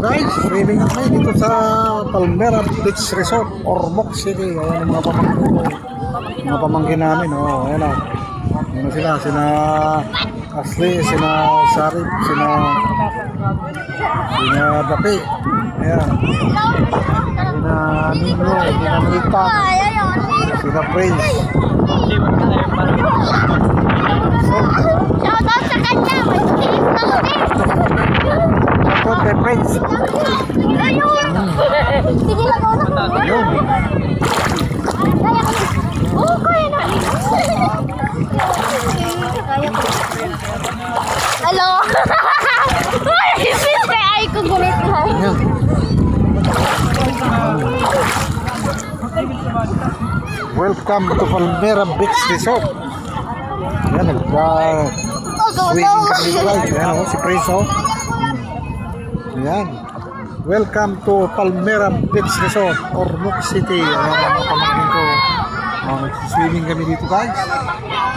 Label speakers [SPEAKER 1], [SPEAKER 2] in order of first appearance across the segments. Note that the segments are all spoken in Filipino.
[SPEAKER 1] Guys, swimming na kami dito sa Palmera Beach Resort, Ormoc City. Ayan ang mga pamangkin namin. Oh, ayan o. Ano sila Ashley, sina Sarip, sina Dapi. Ayan. Sina Nino, sina Mita, sina Prince.
[SPEAKER 2] Shoutout sa kanya,
[SPEAKER 1] Shoutout kay Prince.
[SPEAKER 2] ayun! Sige lang ako na.
[SPEAKER 1] Ayun.
[SPEAKER 2] Oo, kaya na. Hello? Ay, ko gulit na.
[SPEAKER 1] Ayan. Welcome to Palmera Beach Resort. Ayan, swimming kami guys. Ayan o, si Prince o. Ayan. Welcome to Palmera Beach Resort, Ormoc City. Ayan ang mga pamangkin ko. Swimming kami dito guys.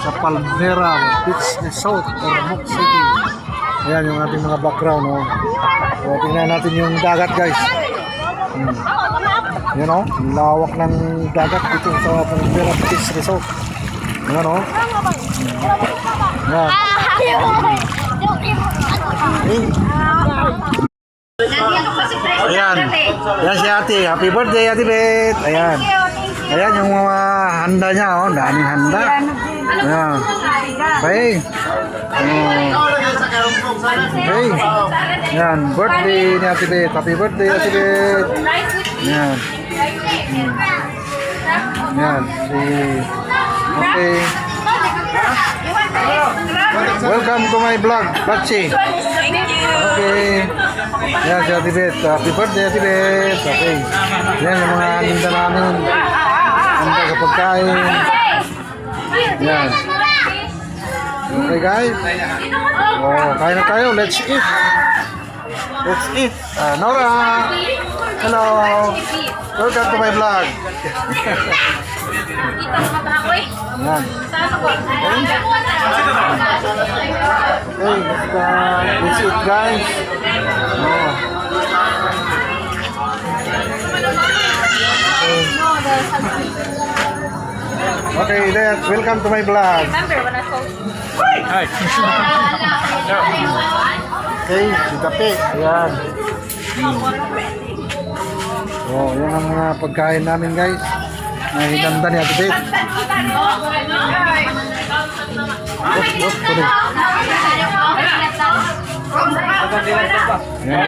[SPEAKER 1] Sa Palmera Beach Resort, Ormoc City. Ayan yung ating mga background o. So, tingnan natin yung dagat guys. Ayan o, lawak ng dagat dito sa Palmera Beach Resort. Ayan o. Ayan. Ayan. Ayan si ate. Happy birthday, Ate Bet. Ayan. Ayan yung mga handa niya. Oh. Daming handa. Ayan. Hey. Hey. Ayan. Birthday ni Ate Bet. Happy birthday, Ate Bet. Ayan. Ayan. Okay. Welcome to my vlog, Bachi. Okay. Yan si Ate Bet. Happy birthday, Ate Bet. Okay. Yan yung mga ninda namin. Handa sa pagkain. Yan. Okay guys. Oh, kain na tayo. Let's eat. Let's eat. Nora. Hello. Welcome to my vlog. Yan. Okay, let's eat guys. Oh. Okay, Dad, welcome to my vlog.
[SPEAKER 3] Hi.
[SPEAKER 1] Okay, si Dapi. Ayan. Oh, yan ang mga pagkain namin guys. Na hinanda ni Ate Bet. Tuloy. Yan.